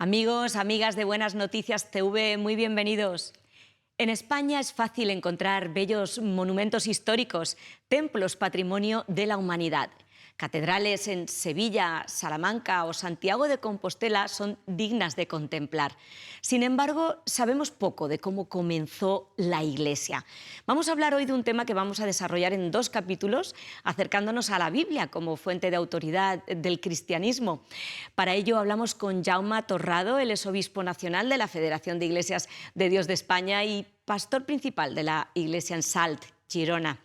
Amigos, amigas de Buenas Noticias TV, muy bienvenidos. En España es fácil encontrar bellos monumentos históricos, templos patrimonio de la humanidad. Catedrales en Sevilla, Salamanca o Santiago de Compostela son dignas de contemplar. Sin embargo, sabemos poco de cómo comenzó la Iglesia. Vamos a hablar hoy de un tema que vamos a desarrollar en 2 capítulos, acercándonos a la Biblia como fuente de autoridad del cristianismo. Para ello hablamos con Jaume Torrado, él es obispo nacional de la Federación de Iglesias de Dios de España y pastor principal de la Iglesia en Salt, Girona.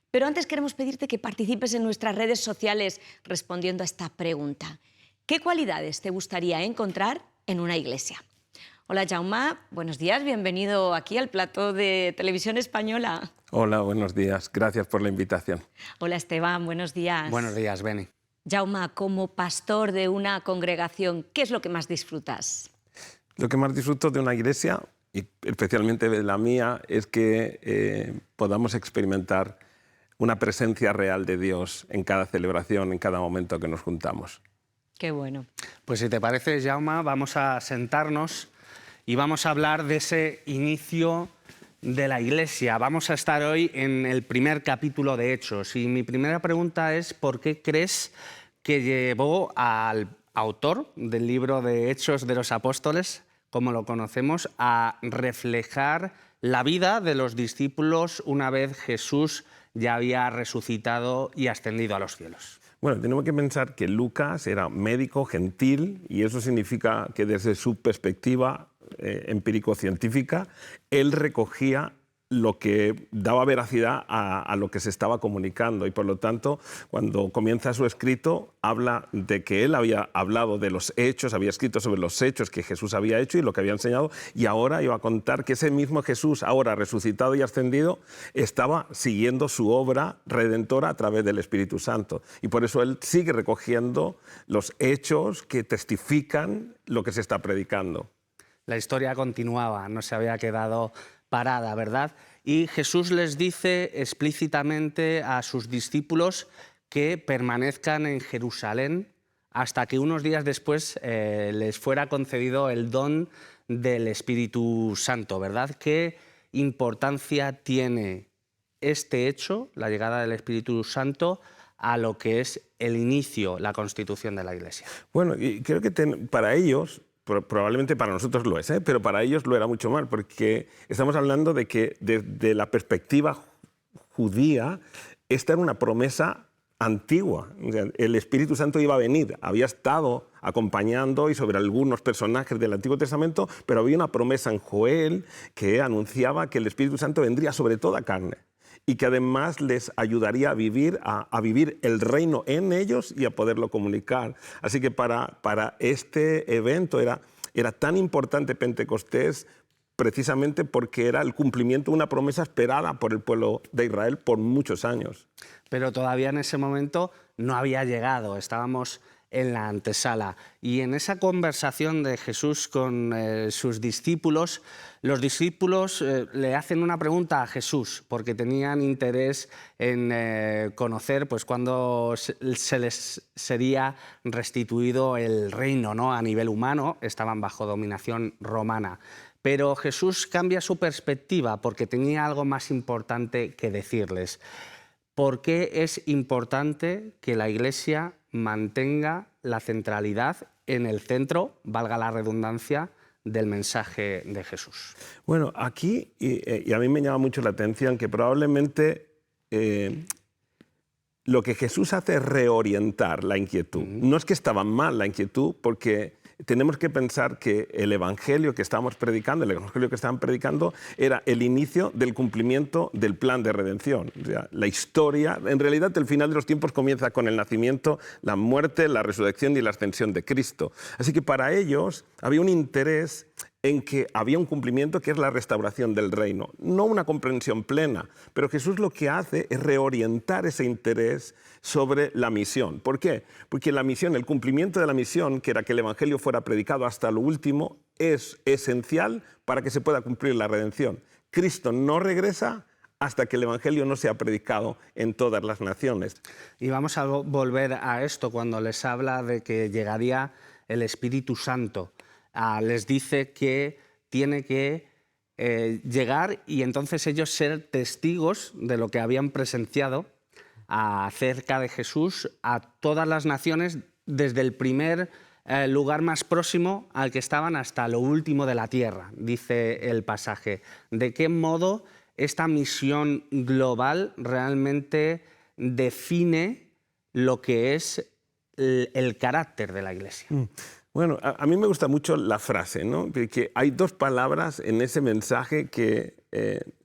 Pero antes queremos pedirte que participes en nuestras redes sociales respondiendo a esta pregunta. ¿Qué cualidades te gustaría encontrar en una iglesia? Hola Jaume, buenos días, bienvenido aquí al plató de Televisión Española. Hola, buenos días, gracias por la invitación. Hola Esteban, buenos días. Buenos días, Beni. Jaume, como pastor de una congregación, ¿qué es lo que más disfrutas? Lo que más disfruto de una iglesia, y especialmente de la mía, es que podamos experimentar una presencia real de Dios en cada celebración, en cada momento que nos juntamos. Qué bueno. Pues si te parece, Jaume, vamos a sentarnos y vamos a hablar de ese inicio de la Iglesia. Vamos a estar hoy en el primer capítulo de Hechos. Y mi primera pregunta es, ¿por qué crees que llevó al autor del libro de Hechos de los Apóstoles, como lo conocemos, a reflejar la vida de los discípulos una vez Jesús ya había resucitado y ascendido a los cielos? Bueno, tenemos que pensar que Lucas era médico gentil y eso significa que desde su perspectiva empírico-científica, él recogía lo que daba veracidad a lo que se estaba comunicando y por lo tanto cuando comienza su escrito habla de que él había hablado de los hechos, había escrito sobre los hechos que Jesús había hecho y lo que había enseñado y ahora iba a contar que ese mismo Jesús, ahora resucitado y ascendido, estaba siguiendo su obra redentora a través del Espíritu Santo y por eso él sigue recogiendo los hechos que testifican lo que se está predicando. La historia continuaba, no se había quedado parada, ¿verdad? Y Jesús les dice explícitamente a sus discípulos que permanezcan en Jerusalén hasta que unos días después les fuera concedido el don del Espíritu Santo, ¿verdad? ¿Qué importancia tiene este hecho, la llegada del Espíritu Santo, a lo que es el inicio, la constitución de la Iglesia? Bueno, y creo que para ellos, probablemente para nosotros lo es, pero para ellos lo era mucho más, porque estamos hablando de que desde la perspectiva judía, esta era una promesa antigua. O sea, el Espíritu Santo iba a venir, había estado acompañando y sobre algunos personajes del Antiguo Testamento, pero había una promesa en Joel que anunciaba que el Espíritu Santo vendría sobre toda carne y que además les ayudaría a vivir el reino en ellos y a poderlo comunicar. Así que para este evento era tan importante Pentecostés precisamente porque era el cumplimiento de una promesa esperada por el pueblo de Israel por muchos años. Pero todavía en ese momento no había llegado, estábamos en la antesala. Y en esa conversación de Jesús con sus discípulos, los discípulos le hacen una pregunta a Jesús, porque tenían interés en conocer pues, cuándo se les sería restituido el reino, ¿no? A nivel humano, estaban bajo dominación romana. Pero Jesús cambia su perspectiva porque tenía algo más importante que decirles. ¿Por qué es importante que la Iglesia mantenga la centralidad en el centro, valga la redundancia, del mensaje de Jesús? Bueno, aquí, y a mí me llama mucho la atención que probablemente lo que Jesús hace es reorientar la inquietud. No es que estaba mal la inquietud, porque tenemos que pensar que el evangelio que estamos predicando, el evangelio que estaban predicando, era el inicio del cumplimiento del plan de redención. O sea, la historia, en realidad, el final de los tiempos comienza con el nacimiento, la muerte, la resurrección y la ascensión de Cristo. Así que para ellos había un interés en que había un cumplimiento que es la restauración del reino. No una comprensión plena, pero Jesús lo que hace es reorientar ese interés sobre la misión. ¿Por qué? Porque la misión, el cumplimiento de la misión, que era que el evangelio fuera predicado hasta lo último, es esencial para que se pueda cumplir la redención. Cristo no regresa hasta que el evangelio no sea predicado en todas las naciones. Y vamos a volver a esto cuando les habla de que llegaría el Espíritu Santo. les dice que tiene que llegar y entonces ellos ser testigos de lo que habían presenciado acerca de Jesús a todas las naciones, desde el primer lugar más próximo al que estaban hasta lo último de la tierra, dice el pasaje. ¿De qué modo esta misión global realmente define lo que es el carácter de la Iglesia? Bueno, a mí me gusta mucho la frase, ¿no? Que hay dos palabras en ese mensaje que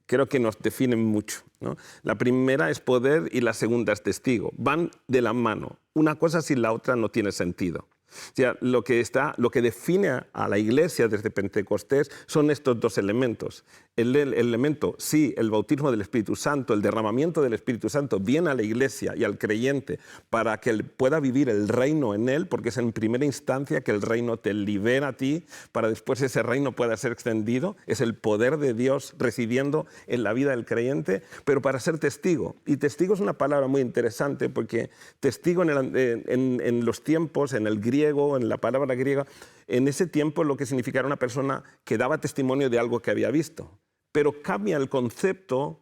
creo que nos definen mucho, ¿no? La primera es poder y la segunda es testigo. Van de la mano. Una cosa sin la otra no tiene sentido. O sea, lo que define a la Iglesia desde Pentecostés son estos dos elementos. El elemento, sí, el bautismo del Espíritu Santo, el derramamiento del Espíritu Santo viene a la Iglesia y al creyente para que él pueda vivir el reino en él, porque es en primera instancia que el reino te libera a ti, para después ese reino pueda ser extendido. Es el poder de Dios residiendo en la vida del creyente, pero para ser testigo. Y testigo es una palabra muy interesante, porque testigo en los tiempos, en el griego, en la palabra griega, en ese tiempo lo que significaba era una persona que daba testimonio de algo que había visto. Pero cambia el concepto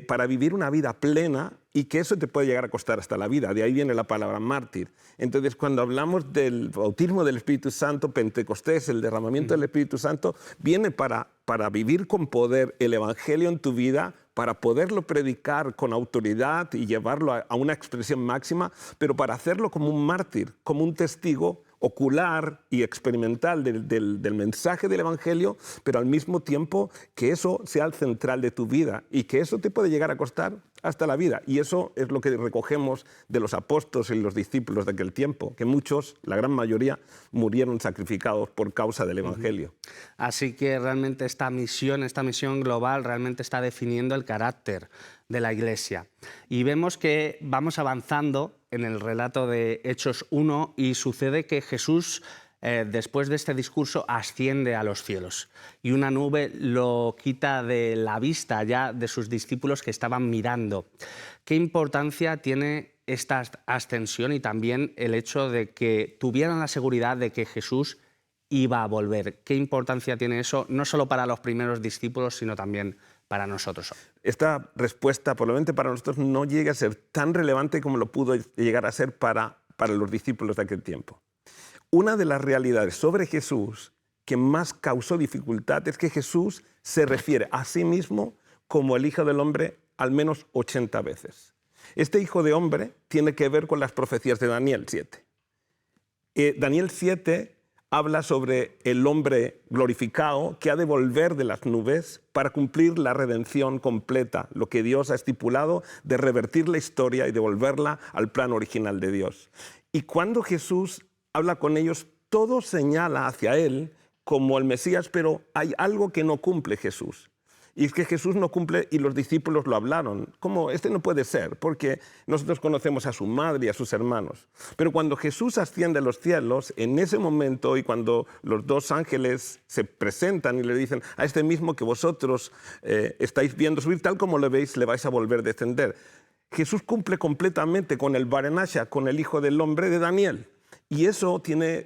para vivir una vida plena, y que eso te puede llegar a costar hasta la vida. De ahí viene la palabra mártir. Entonces, cuando hablamos del bautismo del Espíritu Santo, Pentecostés, el derramamiento del Espíritu Santo, viene para vivir con poder el Evangelio en tu vida, para poderlo predicar con autoridad y llevarlo a una expresión máxima, pero para hacerlo como un mártir, como un testigo ocular y experimental del mensaje del Evangelio, pero al mismo tiempo que eso sea el central de tu vida y que eso te puede llegar a costar hasta la vida. Y eso es lo que recogemos de los apóstoles y los discípulos de aquel tiempo, que muchos, la gran mayoría, murieron sacrificados por causa del Evangelio. Así que realmente esta misión global realmente está definiendo el carácter de la Iglesia. Y vemos que vamos avanzando en el relato de Hechos 1 y sucede que Jesús, después de este discurso, asciende a los cielos y una nube lo quita de la vista ya de sus discípulos que estaban mirando. ¿Qué importancia tiene esta ascensión y también el hecho de que tuvieran la seguridad de que Jesús iba a volver? ¿Qué importancia tiene eso, no solo para los primeros discípulos, sino también para nosotros? Esta respuesta, probablemente para nosotros, no llega a ser tan relevante como lo pudo llegar a ser para los discípulos de aquel tiempo. Una de las realidades sobre Jesús que más causó dificultad es que Jesús se refiere a sí mismo como el Hijo del Hombre al menos 80 veces. Este Hijo de Hombre tiene que ver con las profecías de Daniel 7. Daniel 7 habla sobre el hombre glorificado que ha de volver de las nubes para cumplir la redención completa, lo que Dios ha estipulado de revertir la historia y devolverla al plan original de Dios. Y cuando Jesús habla con ellos, todo señala hacia él como el Mesías, pero hay algo que no cumple Jesús. Y es que Jesús no cumple, y los discípulos lo hablaron, como este no puede ser, porque nosotros conocemos a su madre y a sus hermanos. Pero cuando Jesús asciende a los cielos, en ese momento, y cuando los dos ángeles se presentan y le dicen, a este mismo que vosotros estáis viendo subir, tal como lo veis, le vais a volver a descender. Jesús cumple completamente con el Barenasha, con el Hijo del Hombre de Daniel. Y eso tiene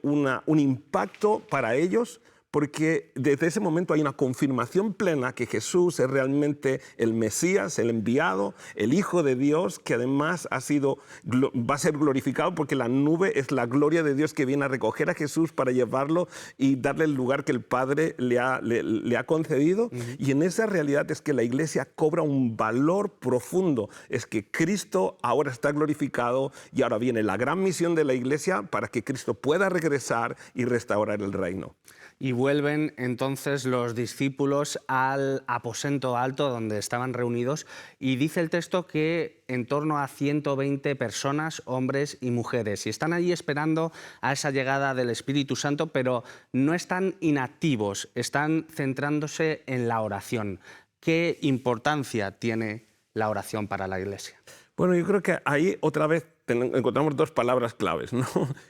un impacto para ellos, porque desde ese momento hay una confirmación plena que Jesús es realmente el Mesías, el enviado, el Hijo de Dios, que además va a ser glorificado porque la nube es la gloria de Dios que viene a recoger a Jesús para llevarlo y darle el lugar que el Padre le ha concedido. Y en esa realidad es que la Iglesia cobra un valor profundo. Es que Cristo ahora está glorificado y ahora viene la gran misión de la Iglesia para que Cristo pueda regresar y restaurar el reino. Y vuelven entonces los discípulos al aposento alto donde estaban reunidos y dice el texto que en torno a 120 personas, hombres y mujeres, y están allí esperando a esa llegada del Espíritu Santo, pero no están inactivos, están centrándose en la oración. ¿Qué importancia tiene la oración para la Iglesia? Bueno, yo creo que ahí otra vez encontramos dos palabras claves, ¿no?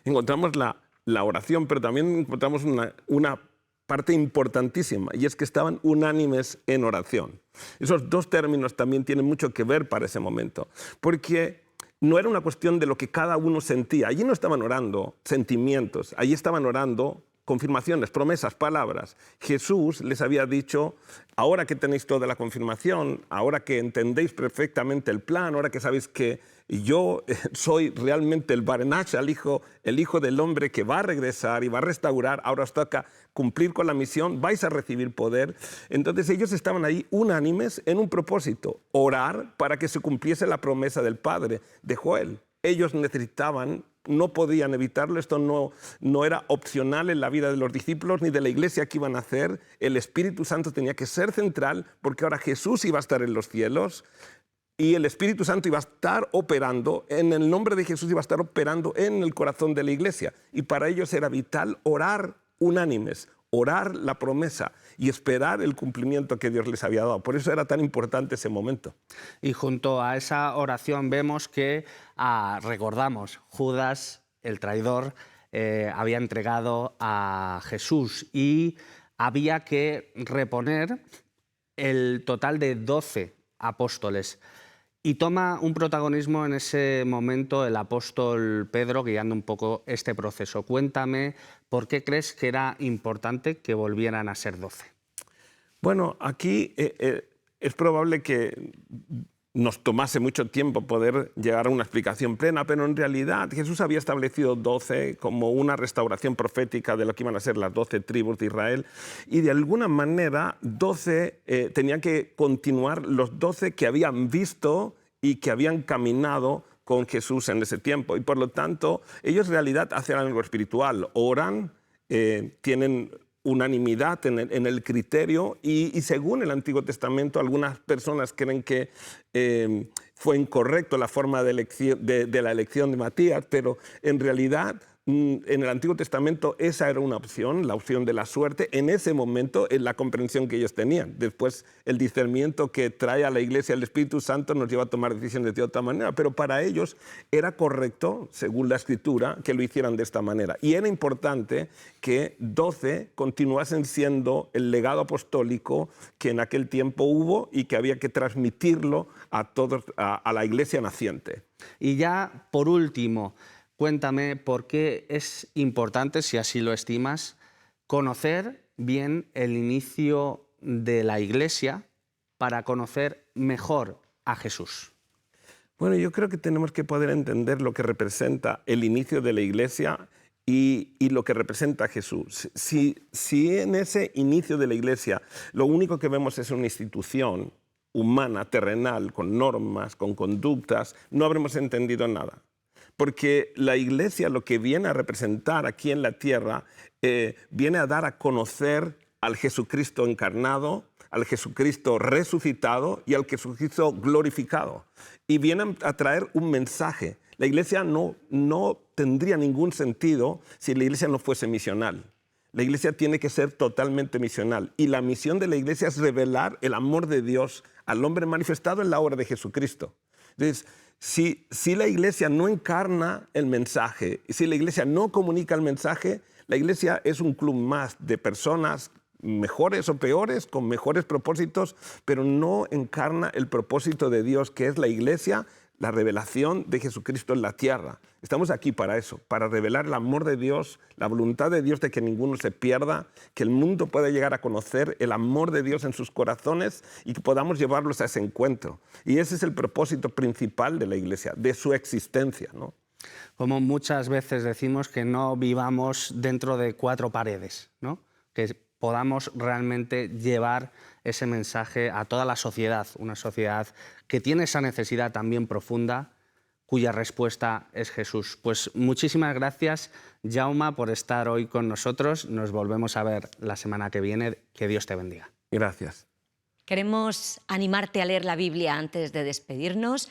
Encontramos la oración, pero también encontramos una parte importantísima, y es que estaban unánimes en oración. Esos dos términos también tienen mucho que ver para ese momento, porque no era una cuestión de lo que cada uno sentía. Allí no estaban orando sentimientos, allí estaban orando confirmaciones, promesas, palabras. Jesús les había dicho, ahora que tenéis toda la confirmación, ahora que entendéis perfectamente el plan, ahora que sabéis que yo soy realmente el Barnach, el hijo del hombre que va a regresar y va a restaurar, ahora os toca cumplir con la misión, vais a recibir poder. Entonces ellos estaban ahí unánimes en un propósito, orar para que se cumpliese la promesa del Padre, de Joel. Ellos necesitaban, no podían evitarlo, esto no era opcional en la vida de los discípulos ni de la iglesia que iban a hacer. El Espíritu Santo tenía que ser central porque ahora Jesús iba a estar en los cielos y el Espíritu Santo iba a estar operando, en el nombre de Jesús iba a estar operando en el corazón de la iglesia. Y para ellos era vital orar unánimes, orar la promesa y esperar el cumplimiento que Dios les había dado. Por eso era tan importante ese momento. Y junto a esa oración vemos que, recordamos, Judas, el traidor, había entregado a Jesús y había que reponer el total de 12 apóstoles. Y toma un protagonismo en ese momento el apóstol Pedro, guiando un poco este proceso. Cuéntame, ¿por qué crees que era importante que volvieran a ser 12? Bueno, aquí es probable que nos tomase mucho tiempo poder llegar a una explicación plena, pero en realidad Jesús había establecido 12 como una restauración profética de lo que iban a ser las 12 tribus de Israel, y de alguna manera 12 tenían que continuar los 12 que habían visto y que habían caminado con Jesús en ese tiempo, y por lo tanto ellos en realidad hacen algo espiritual, oran, tienen unanimidad en el criterio y según el Antiguo Testamento algunas personas creen que fue incorrecto la forma de la elección de Matías, pero en realidad en el Antiguo Testamento esa era una opción, la opción de la suerte, en ese momento en la comprensión que ellos tenían. Después el discernimiento que trae a la iglesia el Espíritu Santo nos lleva a tomar decisiones de otra manera, pero para ellos era correcto, según la Escritura, que lo hicieran de esta manera. Y era importante que 12 continuasen siendo el legado apostólico que en aquel tiempo hubo y que había que transmitirlo a todos, a la iglesia naciente. Y ya por último, cuéntame por qué es importante, si así lo estimas, conocer bien el inicio de la Iglesia para conocer mejor a Jesús. Bueno, yo creo que tenemos que poder entender lo que representa el inicio de la Iglesia y lo que representa a Jesús. Si en ese inicio de la Iglesia lo único que vemos es una institución humana, terrenal, con normas, con conductas, no habremos entendido nada. Porque la Iglesia lo que viene a representar aquí en la tierra, viene a dar a conocer al Jesucristo encarnado, al Jesucristo resucitado y al Jesucristo glorificado. Y viene a traer un mensaje. La Iglesia no tendría ningún sentido si la Iglesia no fuese misional. La Iglesia tiene que ser totalmente misional. Y la misión de la Iglesia es revelar el amor de Dios al hombre manifestado en la obra de Jesucristo. Entonces, si la Iglesia no encarna el mensaje, si la Iglesia no comunica el mensaje, la Iglesia es un club más de personas mejores o peores, con mejores propósitos, pero no encarna el propósito de Dios, que es la Iglesia, la revelación de Jesucristo en la tierra. Estamos aquí para eso, para revelar el amor de Dios, la voluntad de Dios de que ninguno se pierda, que el mundo pueda llegar a conocer el amor de Dios en sus corazones y que podamos llevarlos a ese encuentro. Y ese es el propósito principal de la Iglesia, de su existencia, ¿no? Como muchas veces decimos, que no vivamos dentro de 4 paredes, ¿no? Que podamos realmente llevar ese mensaje a toda la sociedad, una sociedad que tiene esa necesidad también profunda, cuya respuesta es Jesús. Pues muchísimas gracias, Jaume, por estar hoy con nosotros. Nos volvemos a ver la semana que viene. Que Dios te bendiga. Gracias. Queremos animarte a leer la Biblia antes de despedirnos.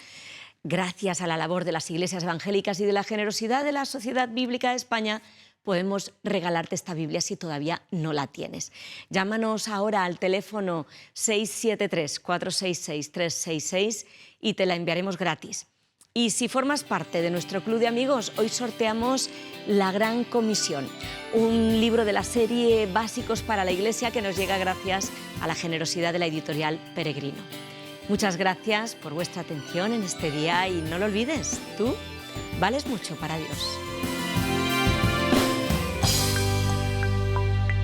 Gracias a la labor de las iglesias evangélicas y de la generosidad de la Sociedad Bíblica de España, podemos regalarte esta Biblia si todavía no la tienes. Llámanos ahora al teléfono 673-466-366 y te la enviaremos gratis. Y si formas parte de nuestro club de amigos, hoy sorteamos La Gran Comisión, un libro de la serie Básicos para la Iglesia que nos llega gracias a la generosidad de la editorial Peregrino. Muchas gracias por vuestra atención en este día y no lo olvides, tú vales mucho para Dios.